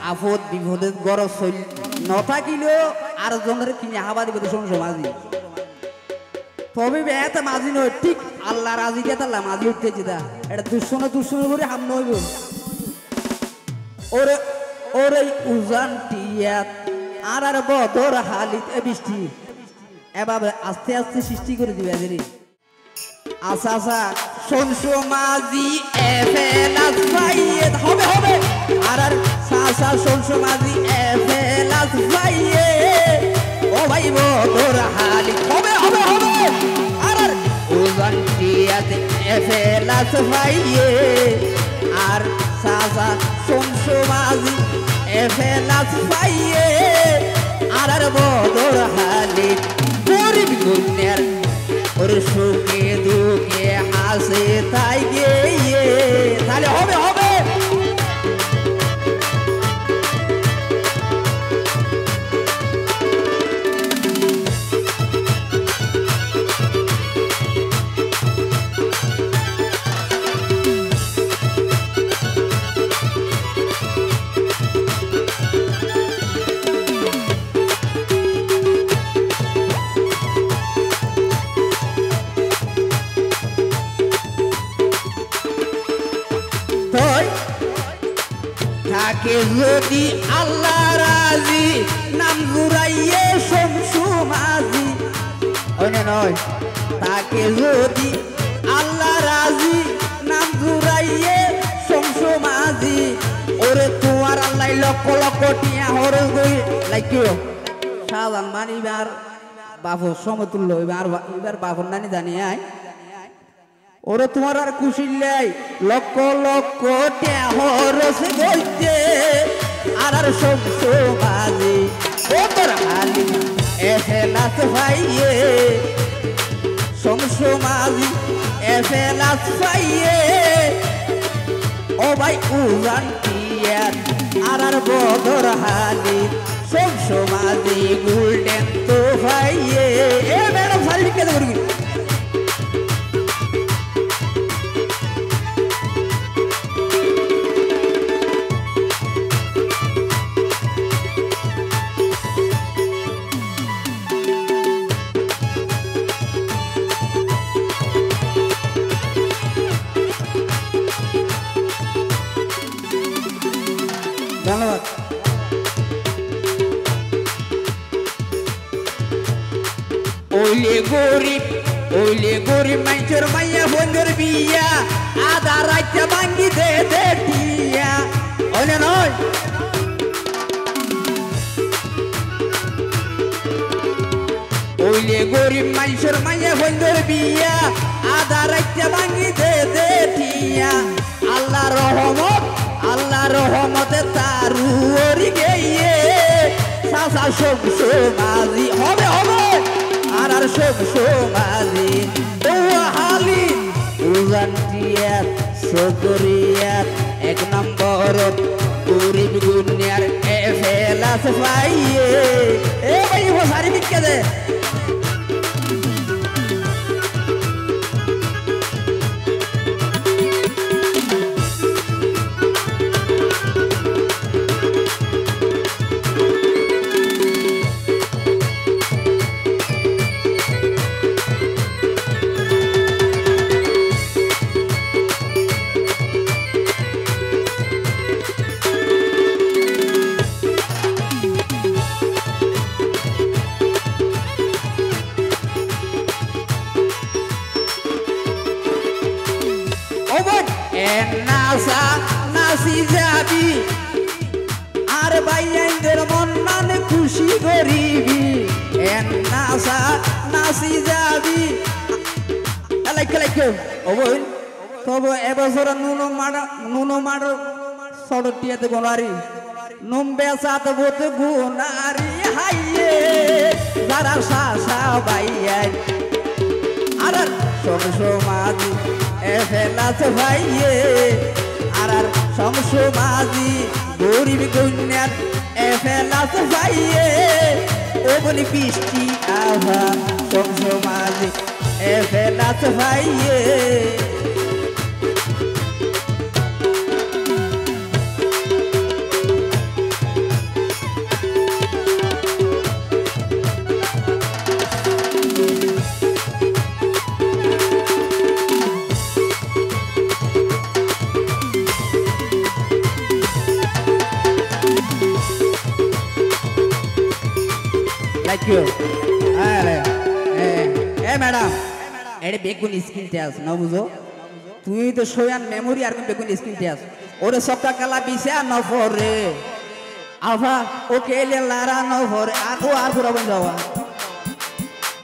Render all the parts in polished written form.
আফত বিপদে গরজ হইল নথাকিলেও আর জনের কিনে হাবা দিব শুনছো মাঝি তবে বেতে মাঝি নয় ঠিক আল্লাহ রাজি দিয়ে তাল্লা মাঝি উঠতেছি তা এটা দুঃসনে করে হাম নইব ওরে ওরে উজান টিয়াত আর বদর হালিত বৃষ্টি এভাবে আস্তে আস্তে সৃষ্টি করে দিবে এদের আচ্ছা আচ্ছা শুনছো মাঝি এফেলাস ভাইয়ে হবে হবে আর সাসা শুনছো মাঝি এফেলাস ভাইয়ে ও ভাই বদর হালিত হবে হবে হবে আর উজান টিয়াত এফেলাস ভাইয়ে আর সাসা শুনছো মাঝি এফেলাস ভাইয়ে আর বদর হালিত গরিব গুণের ওর সুখে দুঃখে হাসে তাই গিয়ে তাহলে হবে হবে থাকে যদি আল্লাহ রাজি নাম জুড়াইয়ে শমসু মাঝি ওনে নয় তাকে যদি আল্লাহ রাজি নাম জুড়াইয়ে শমসু মাঝি ওরে তোমার আল্লাহ লক্ষ লক্ষ টিয়া হরে গই লাইকিও সাধারণ মানিবার বাবু সমতুল্য এবার বাবুর নানি জানিয়ে আয় ওরে তোমার আর কুশিল্লাই লক্ষ লক্ষ টেহরসে গইতে আর শমসু মাঝি ও তোর হালি এফেলাস ভাইয়ে শমসু মাঝি এফেলাস ভাইয়ে ও ভাই উজান টিয়াত আর বদর হালি শমসু মাঝি গোল্ডেন তো ভাইয়ে এ ম্যাডাম সারি কে দেব ধন্যবাদ ওইলে গরিব মানুষের মাইয়া বন্ধুর বিয়া আধা রাইতে ভাঙ্গি দে দে টিয়া ওইলে নয় ওইলে গরিব মানুষের মাইয়া বন্ধুর বিয়া আধা রাইতে ভাঙ্গি দে দে টিয়া আল্লাহ রহমতে তারু ওরি গিয়ে সাসা শমসু মাঝি হবে হবে আর শমসু মাঝি ও হালি উজান টিয়াত সদরিয়াত এক নম্বর গরিব গুনিয়ার এফেলাস ভাইয়ে এ ভাই ও সারি বিকে দে নাসি যাবি আর বাইয়াইদের মন মানে খুশি করিবি নাসি যাবি ওই তবে এবছর নুনো মার সড়টিয়াতে গোনারি নুম বেসাতে বতে গুনারি হাইয়ে যারা সাসা বাইয়াই আর শমসু মাঝি এফেলাস ভাইয়ে আর শমসু মাঝি গরিব গুনিয়ার এফেলাস ভাইয়ে ও বলি বৃষ্টি আভা শমসু মাঝি এফেলাস ভাইয়ে থ্যাংক ইউ আরে এ ম্যাডাম এটা বেগুন স্কিন টেস্ট না বুঝো তুই তো সোয়ান মেমোরি আর বেগুন স্কিন টেস্ট ওরে সবটা কালা বিছে আর নফরে আভা ওকে এলে লারা নফরে আর পুরো বন্ধ যাওয়া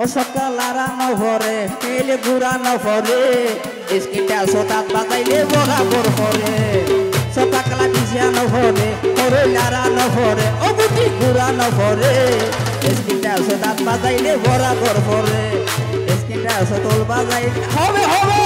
ও সবটা লারা নফরে এলে গুড়া নফরে স্কিন টেস্ট দাঁত বাজাইলে বরাবর করে সবটা কালা বিছে আর নফরে ওরে লারা নফরে ও বুটি গুড়া নফরে স্কিন টেস্ট দাঁত বাজাইলে বরাবর করে স্কিন টেস্ট তোল বাজাইলে হবে হবে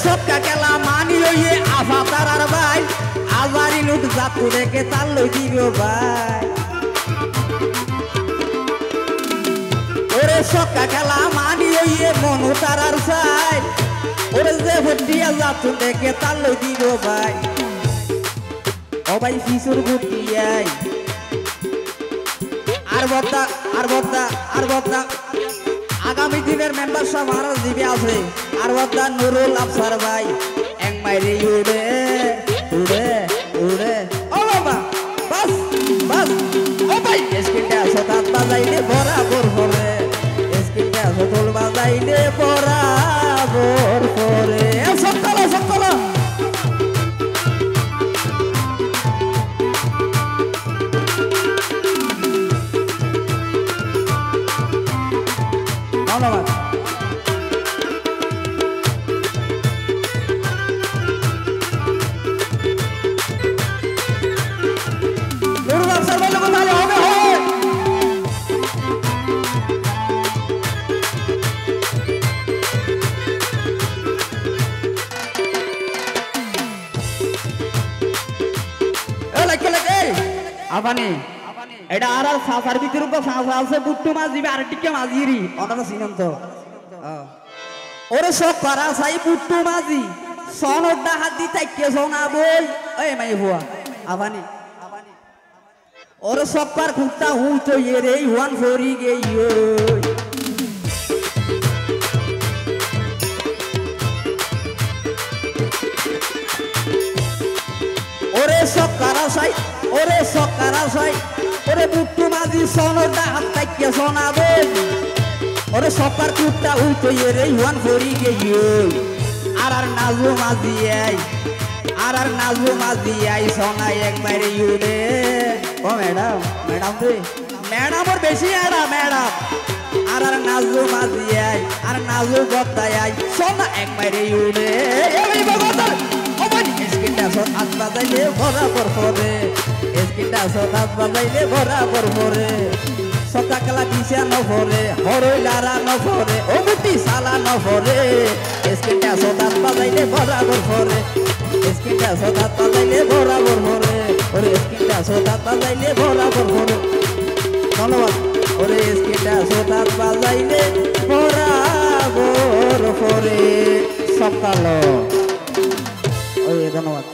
सबका केला मानी ये आफा तारार भाई आजारी लुट जातु देखे ताल लो दिगो भाई ओरे सबका केला मानी ये मोनु तारार साई ओरे जे भटिया जातु देखे ताल लो दिगो भाई ओ भाई फिसुर भटियाई आरबता आगामी दिनेर मेम्बर सब आरो दिबे आछे आरबता नुरुल अफसर भाई एंग माइरे उड़े उड़े उड़े ओ बाबा बस बस ओ भाई स्किनटा सतात बाजाइले बराबर करे स्किनटा सतल बाजाइले बराबर करे सकला ধন্যবাদ আবানি এটা আর সাসার ভিতরে তো সাসা আছে বুট্টু মাছ দিবে আর টিকে মাঝিরি ওটা সিনম তো ওরে সব পারা সাই বুট্টু মাঝি সনদা হাত দি তাইকে সোনা বই এই মাই হুয়া আবানি ওরে সব পার কুত্তা হু তো এরে হুয়ান ফরি গেইও ওরে সব কারা সাই ওরে বুট্টু মাঝি সনদা হাত তাইকে সোনা বই ওরে সপার কুত্তা উইতো এরে Juan ফরি গেইও R Naju Majhi I সোনা একবারে ইউডে ও ম্যাডাম ম্যাডাম ওর বেশি আড়া madam R Naju Majhi I R Naju গত্তাই I সোনা একবারে ইউডে এই বাবা ও ভাই স্কিনটা সব হাত বাজাইলে বরাবর করে স্কিনটা সব হাত বাজাইলে বরাবর করে সতা কালা দিশা নভরে হরই লারা নভরে ও মুটি সালা নভরে স্কিনটা সদাত বাজাইলে বরাবর করে স্কিনটা সদাত বাজাইলে বরাবর করে ওরে স্কিনটা সদাত বাজাইলে বরাবর করে ধন্যবাদ ওরে স্কিনটা সদাত বাজাইলে বরাবর করে সকাল ওই ধন্যবাদ।